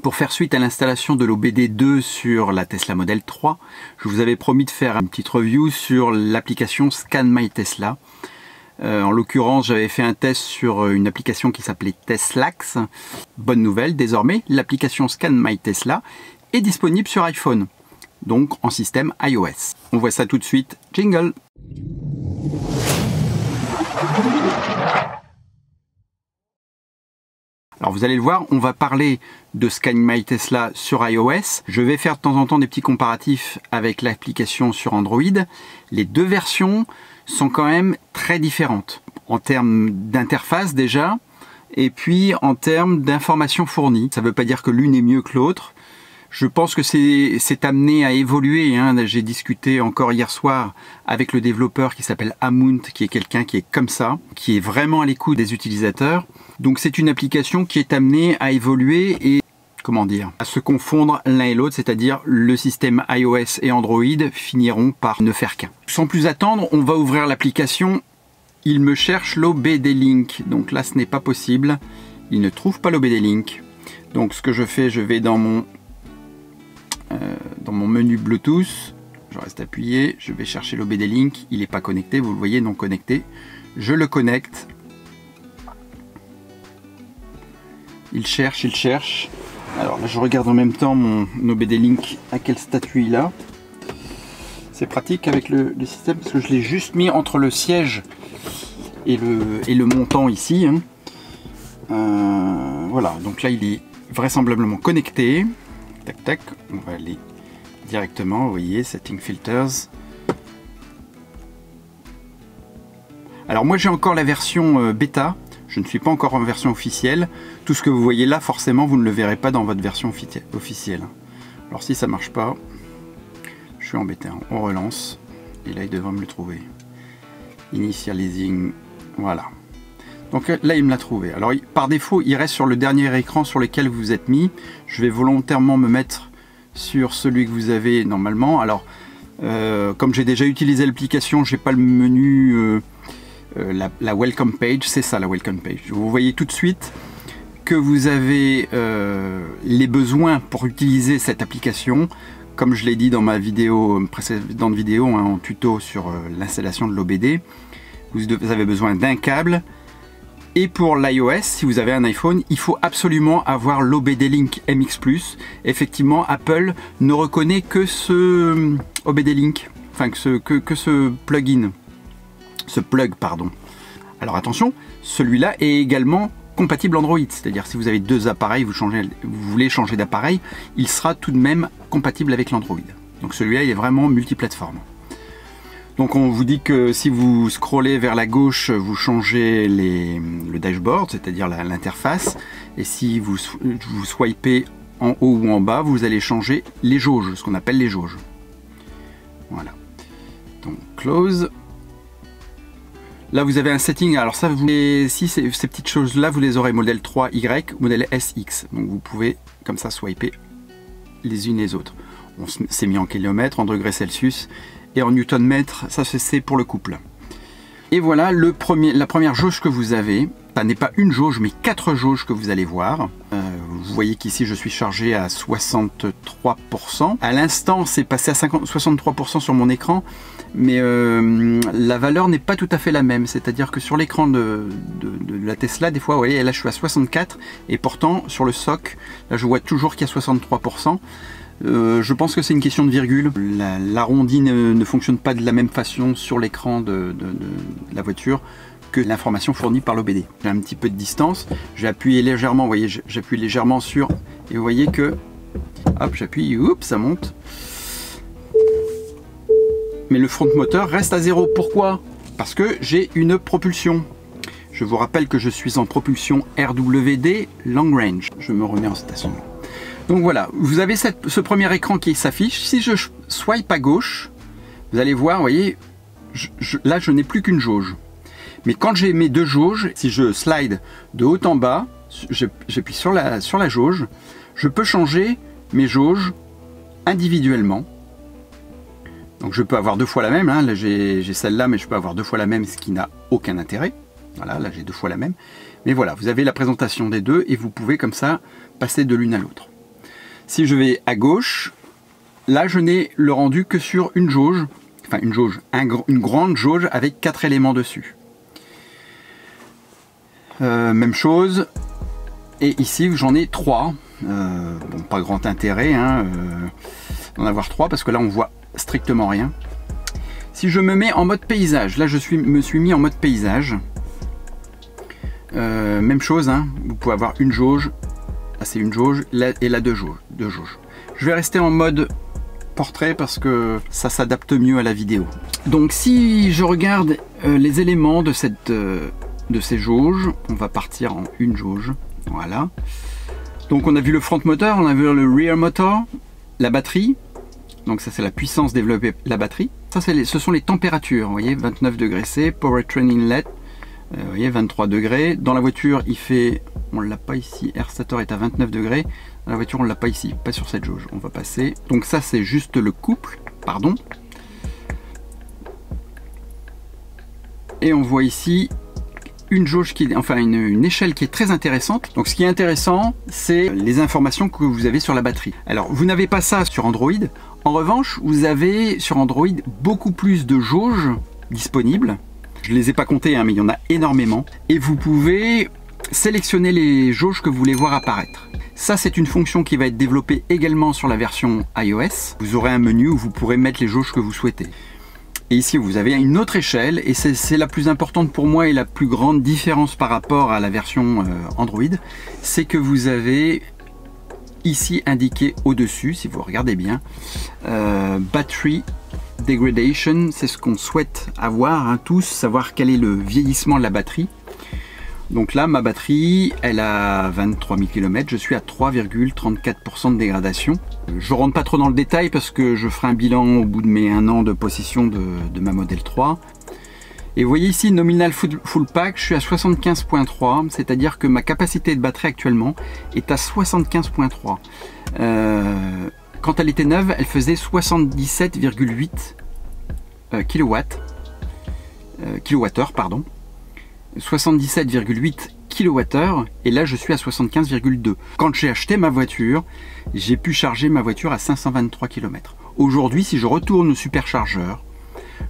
Pour faire suite à l'installation de l'OBD 2 sur la Tesla Model 3, je vous avais promis de faire une petite review sur l'application Scan My Tesla. En l'occurrence, j'avais fait un test sur une application qui s'appelait Teslax. Bonne nouvelle, désormais, l'application Scan My Tesla est disponible sur iPhone, donc en système iOS. On voit ça tout de suite. Jingle! Alors vous allez le voir, on va parler de Scan My Tesla sur iOS. Je vais faire de temps en temps des petits comparatifs avec l'application sur Android. Les deux versions sont quand même très différentes. En termes d'interface déjà, et puis en termes d'informations fournies. Ça ne veut pas dire que l'une est mieux que l'autre. Je pense que c'est amené à évoluer. J'ai discuté encore hier soir avec le développeur qui s'appelle Amount, qui est quelqu'un qui est comme ça, qui est vraiment à l'écoute des utilisateurs. Donc c'est une application qui est amenée à évoluer et, comment dire, à se confondre l'un et l'autre, c'est-à-dire le système iOS et Android finiront par ne faire qu'un. Sans plus attendre, on va ouvrir l'application. Il me cherche l'OBD Link. Donc là, ce n'est pas possible. Il ne trouve pas l'OBD Link. Donc ce que je fais, je vais dans mon menu Bluetooth, je reste appuyé, je vais chercher l'OBD Link, il n'est pas connecté, vous le voyez, non connecté. Je le connecte. Il cherche, il cherche. Alors là, je regarde en même temps mon OBD Link, à quel statut il a. C'est pratique avec le système, parce que je l'ai juste mis entre le siège et le montant ici. Voilà, donc là, il est vraisemblablement connecté. Tac tac, on va aller directement, vous voyez, Setting Filters. Alors moi j'ai encore la version bêta, je ne suis pas encore en version officielle. Tout ce que vous voyez là, forcément, vous ne le verrez pas dans votre version officielle. Alors si ça marche pas, je suis embêté, on relance, et là il devrait me le trouver. Initializing, voilà. Donc là, il me l'a trouvé. Alors, par défaut, il reste sur le dernier écran sur lequel vous vous êtes mis. Je vais volontairement me mettre sur celui que vous avez normalement. Alors, comme j'ai déjà utilisé l'application, je n'ai pas le menu, la Welcome Page. C'est ça, la Welcome Page. Vous voyez tout de suite que vous avez les besoins pour utiliser cette application. Comme je l'ai dit dans ma précédente vidéo, en tuto sur l'installation de l'OBD, vous avez besoin d'un câble. Et pour l'iOS, si vous avez un iPhone, il faut absolument avoir l'OBD Link MX+. Effectivement, Apple ne reconnaît que ce OBD Link, enfin que ce plugin, pardon. Alors attention, celui-là est également compatible Android, c'est-à-dire si vous avez deux appareils, vous voulez changer d'appareil, il sera tout de même compatible avec l'Android. Donc celui-là, il est vraiment multiplateforme. Donc on vous dit que si vous scrollez vers la gauche, vous changez le dashboard, c'est-à-dire l'interface. Et si vous swipez en haut ou en bas, vous allez changer les jauges, ce qu'on appelle les jauges. Voilà. Donc close. Là vous avez un setting, alors ça, si ces petites choses-là, vous les aurez modèle 3Y, modèle SX. Donc vous pouvez comme ça swiper les unes les autres. On s'est mis en kilomètres, en degrés Celsius. Et en newton-mètre, ça c'est pour le couple. Et voilà la première jauge que vous avez. Ça n'est pas une jauge, mais 4 jauges que vous allez voir. Vous voyez qu'ici je suis chargé à 63%. À l'instant, c'est passé à 63% sur mon écran, mais la valeur n'est pas tout à fait la même. C'est-à-dire que sur l'écran de la Tesla, des fois, vous voyez, là je suis à 64, et pourtant sur le SOC, là je vois toujours qu'il y a 63%. Je pense que c'est une question de virgule. L'arrondi ne fonctionne pas de la même façon sur l'écran de la voiture que l'information fournie par l'OBD. J'ai un petit peu de distance, j'ai appuyé légèrement, vous voyez, j'appuie légèrement sur, et vous voyez que, hop, j'appuie, oups, ça monte. Mais le front moteur reste à 0. Pourquoi? Parce que j'ai une propulsion. Je vous rappelle que je suis en propulsion RWD Long Range. Je me remets en stationnement. Donc voilà, vous avez ce premier écran qui s'affiche. Si je swipe à gauche, vous allez voir, vous voyez, là je n'ai plus qu'une jauge. Mais quand j'ai mes deux jauges, si je slide de haut en bas, j'appuie sur la jauge, je peux changer mes jauges individuellement. Donc je peux avoir deux fois la même, là j'ai celle-là, mais je peux avoir deux fois la même, ce qui n'a aucun intérêt. Voilà, là j'ai deux fois la même. Mais voilà, vous avez la présentation des deux et vous pouvez comme ça passer de l'une à l'autre. Si je vais à gauche, là je n'ai le rendu que sur une jauge, enfin une jauge, une grande jauge avec 4 éléments dessus. Même chose, et ici j'en ai 3. Bon, pas grand intérêt d'en avoir 3 parce que là on voit strictement rien. Si je me mets en mode paysage, là me suis mis en mode paysage. Même chose, vous pouvez avoir une jauge, là c'est une jauge, là, et là deux jauges. Je vais rester en mode portrait parce que ça s'adapte mieux à la vidéo. Donc si je regarde les éléments de ces jauges, on va partir en une jauge, voilà. Donc on a vu le front motor, on a vu le rear motor, la batterie, donc ça c'est la puissance développée la batterie. Ça ce sont les températures, vous voyez, 29 degrés C, powertrain inlet, vous voyez, 23 degrés. Dans la voiture, il fait, on l'a pas ici, air stator est à 29 degrés. Dans la voiture, on l'a pas ici, pas sur cette jauge. On va passer. Donc ça, c'est juste le couple, pardon. Et on voit ici une jauge qui, enfin une échelle qui est très intéressante. Donc ce qui est intéressant, c'est les informations que vous avez sur la batterie. Alors vous n'avez pas ça sur Android. En revanche, vous avez sur Android beaucoup plus de jauges disponibles. Je ne les ai pas comptées, mais il y en a énormément. Et vous pouvez sélectionner les jauges que vous voulez voir apparaître. Ça, c'est une fonction qui va être développée également sur la version iOS. Vous aurez un menu où vous pourrez mettre les jauges que vous souhaitez. Et ici, vous avez une autre échelle, et c'est la plus importante pour moi et la plus grande différence par rapport à la version Android, c'est que vous avez ici indiqué au-dessus, si vous regardez bien, Battery Degradation, c'est ce qu'on souhaite avoir tous, savoir quel est le vieillissement de la batterie. Donc là, ma batterie, elle a 23 000 km, je suis à 3,34% de dégradation. Je rentre pas trop dans le détail parce que je ferai un bilan au bout de mes 1 an de possession de ma Model 3. Et vous voyez ici, nominal full pack, je suis à 75.3, c'est-à-dire que ma capacité de batterie actuellement est à 75.3. Quand elle était neuve, elle faisait 77,8 kWh, pardon. 77,8 kWh, et là je suis à 75,2. Quand j'ai acheté ma voiture, j'ai pu charger ma voiture à 523 km. Aujourd'hui, si je retourne au superchargeur,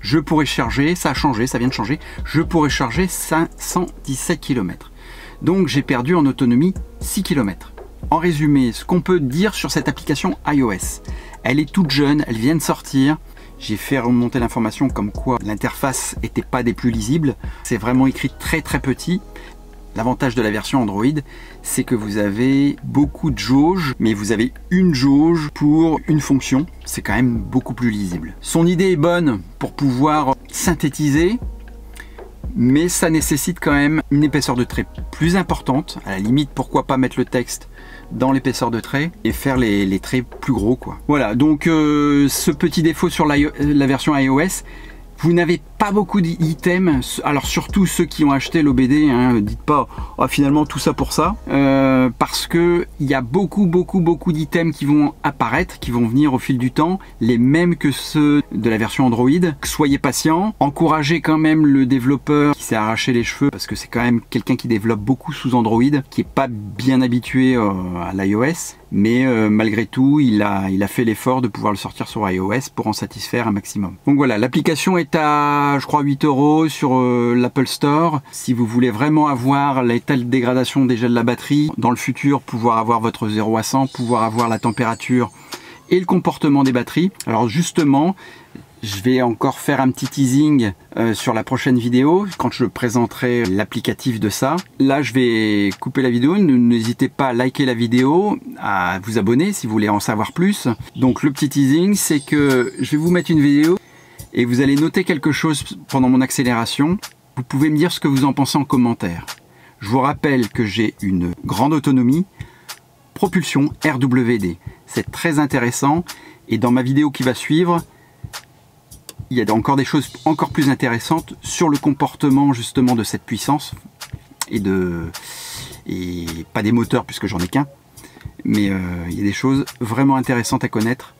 je pourrais charger, ça a changé, ça vient de changer, je pourrais charger 517 km. Donc j'ai perdu en autonomie 6 km. En résumé, ce qu'on peut dire sur cette application iOS, elle est toute jeune, elle vient de sortir. J'ai fait remonter l'information comme quoi l'interface n'était pas des plus lisibles. C'est vraiment écrit très très petit. L'avantage de la version Android, c'est que vous avez beaucoup de jauges, mais vous avez une jauge pour une fonction. C'est quand même beaucoup plus lisible. Son idée est bonne pour pouvoir synthétiser, mais ça nécessite quand même une épaisseur de trait plus importante. À la limite, pourquoi pas mettre le texte dans l'épaisseur de trait et faire les traits plus gros, quoi. Voilà, donc ce petit défaut sur la version iOS, vous n'avez pas beaucoup d'items, alors surtout ceux qui ont acheté l'OBD, dites pas oh, finalement tout ça pour ça, parce que il y a beaucoup d'items qui vont apparaître, qui vont venir au fil du temps, les mêmes que ceux de la version Android. Soyez patient, encouragez quand même le développeur qui s'est arraché les cheveux, parce que c'est quand même quelqu'un qui développe beaucoup sous Android, qui est pas bien habitué à l'iOS, mais malgré tout il a fait l'effort de pouvoir le sortir sur iOS pour en satisfaire un maximum. Donc voilà, l'application est à je crois 8 € sur l'Apple Store. Si vous voulez vraiment avoir l'état de dégradation déjà de la batterie, dans le futur pouvoir avoir votre 0 à 100, pouvoir avoir la température et le comportement des batteries. Alors justement, je vais encore faire un petit teasing sur la prochaine vidéo quand je présenterai l'applicatif de ça. Là je vais couper la vidéo, n'hésitez pas à liker la vidéo, à vous abonner si vous voulez en savoir plus. Donc le petit teasing, c'est que je vais vous mettre une vidéo et vous allez noter quelque chose pendant mon accélération. Vous pouvez me dire ce que vous en pensez en commentaire. Je vous rappelle que j'ai une grande autonomie, propulsion RWD. C'est très intéressant et dans ma vidéo qui va suivre, il y a encore des choses encore plus intéressantes sur le comportement justement de cette puissance et pas des moteurs puisque j'en ai qu'un, mais il y a des choses vraiment intéressantes à connaître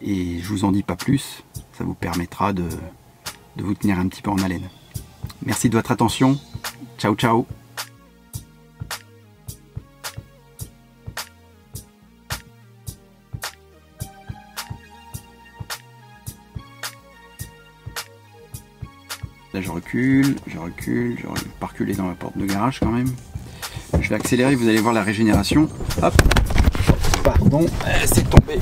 et je vous en dis pas plus. Ça vous permettra de vous tenir un petit peu en haleine. Merci de votre attention. Ciao, ciao. je recule, je vais pas reculer dans la porte de garage quand même. Je vais accélérer, vous allez voir la régénération. Hop, pardon, c'est tombé.